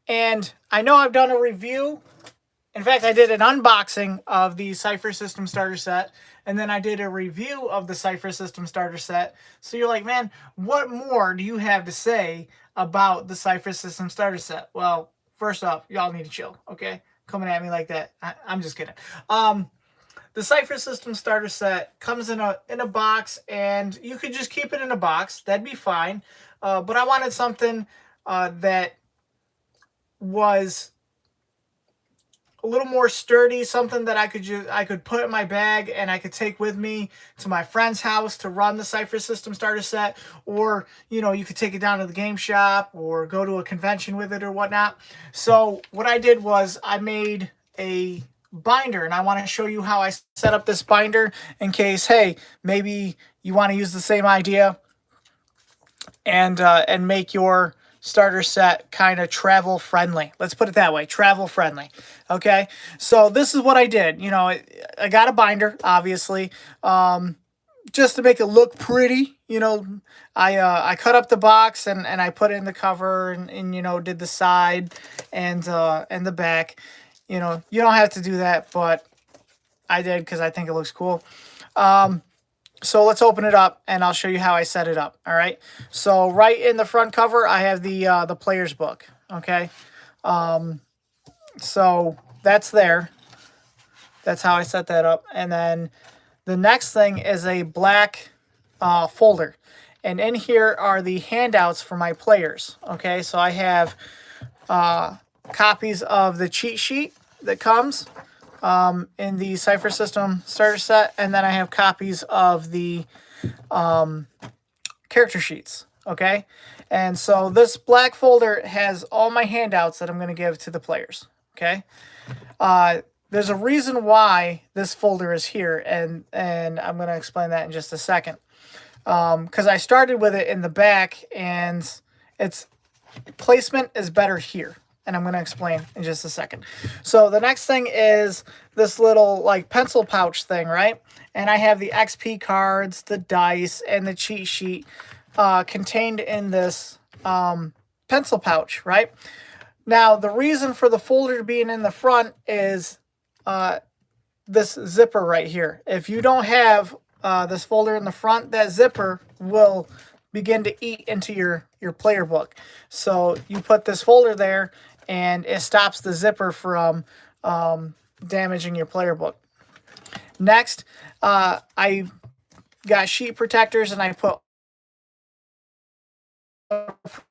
And I know I've done a review. In fact, I did an unboxing of the Cypher System Starter Set, and then I did a review of the Cypher System Starter Set. So you're like, man, what more do you have to say about the Cypher System Starter Set? Well, first off, y'all need to chill, okay? Coming at me like that, I'm just kidding. The Cypher System Starter Set comes in a box, and you could just keep it in a box. That'd be fine. But I wanted something that was a little more sturdy, something that I could put in my bag and I could take with me to my friend's house to run the Cypher System Starter Set, or you could take it down to the game shop or go to a convention with it or whatnot. So what I did was I made a binder, and I want to show you how I set up this binder in case, hey, maybe you want to use the same idea and make your starter set kind of travel friendly. Let's put it that way, travel friendly. Okay, so this is what I did. I got a binder, obviously, just to make it look pretty. I cut up the box and I put in the cover and did the side and the back. You don't have to do that, but I did because I think it looks cool. So let's open it up and I'll show you how I set it up. All right. So right in the front cover, I have the player's book. Okay. So that's there. That's how I set that up. And then the next thing is a black folder. And in here are the handouts for my players. Okay. So I have copies of the cheat sheet that comes in the Cypher System Starter Set, and then I have copies of the character sheets, okay? And so this black folder has all my handouts that I'm going to give to the players, okay? There's a reason why this folder is here, and I'm going to explain that in just a second. Because I started with it in the back, and its placement is better here. And I'm going to explain in just a second. So the next thing is this little like pencil pouch thing, right? And I have the XP cards, the dice, and the cheat sheet contained in this pencil pouch, right? Now, the reason for the folder being in the front is this zipper right here. If you don't have this folder in the front, that zipper will begin to eat into your player book. So you put this folder there, and it stops the zipper from damaging your player book. Next, I got sheet protectors, and I put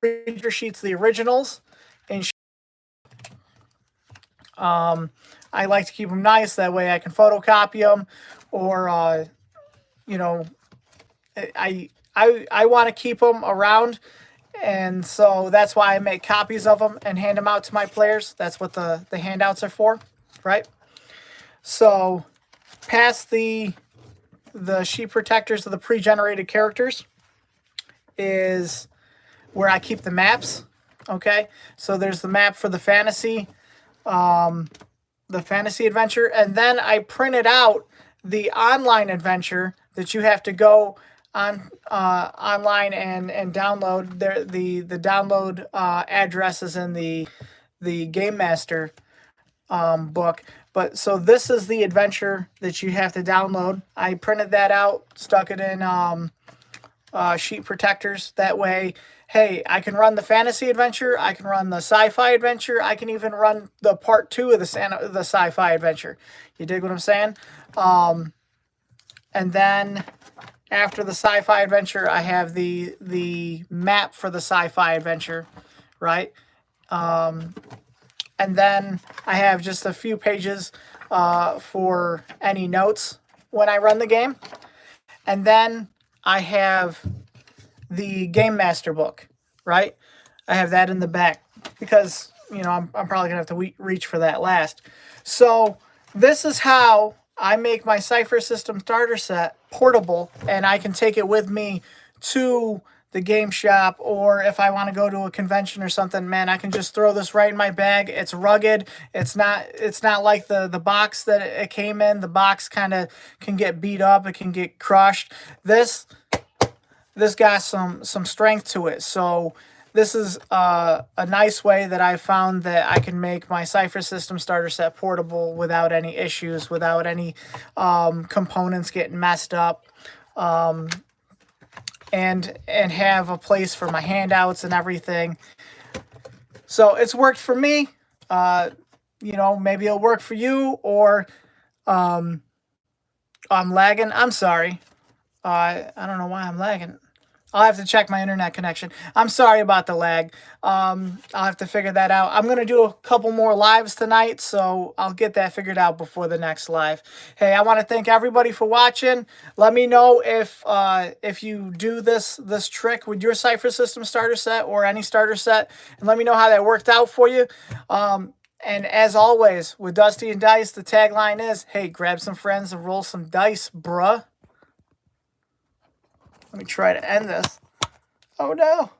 printer sheets, the originals, in. I like to keep them nice. That way I can photocopy them, or I want to keep them around. And so that's why I make copies of them and hand them out to my players. That's what the handouts are for, right? So past the sheet protectors of the pre-generated characters is where I keep the maps, okay? So there's the map for the fantasy adventure. And then I printed out the online adventure that you have to go on online and download. The download address is in the Game Master book. But so this is the adventure that you have to download. I printed that out, stuck it in sheet protectors. That way, hey, I can run the fantasy adventure, I can run the sci-fi adventure, I can even run the part 2 of the sci-fi adventure. You dig what I'm saying? And then after the sci-fi adventure, I have the map for the sci-fi adventure, right? And then I have just a few pages for any notes when I run the game. And then I have the Game Master book, right? I have that in the back because, I'm probably going to have to reach for that last. So this is how I make my Cypher System Starter Set portable, and I can take it with me to the game shop, or if I want to go to a convention or something, man, I can just throw this right in my bag. It's rugged. It's not like the box that it came in. The box kind of can get beat up. It can get crushed. This got some strength to it. So this is a nice way that I found that I can make my Cypher system starter set portable without any issues, without any components getting messed up, and have a place for my handouts and everything. So it's worked for me. You know, maybe it'll work for you, or I'm lagging. I'm sorry. I don't know why I'm lagging. I'll have to check my internet connection. I'm sorry about the lag. I'll have to figure that out. I'm going to do a couple more lives tonight, so I'll get that figured out before the next live. Hey, I want to thank everybody for watching. Let me know if you do this trick with your Cypher system starter set or any starter set, and let me know how that worked out for you. And as always, with Dusty and Dice, the tagline is, hey, grab some friends and roll some dice, bruh. Let me try to end this. Oh, no.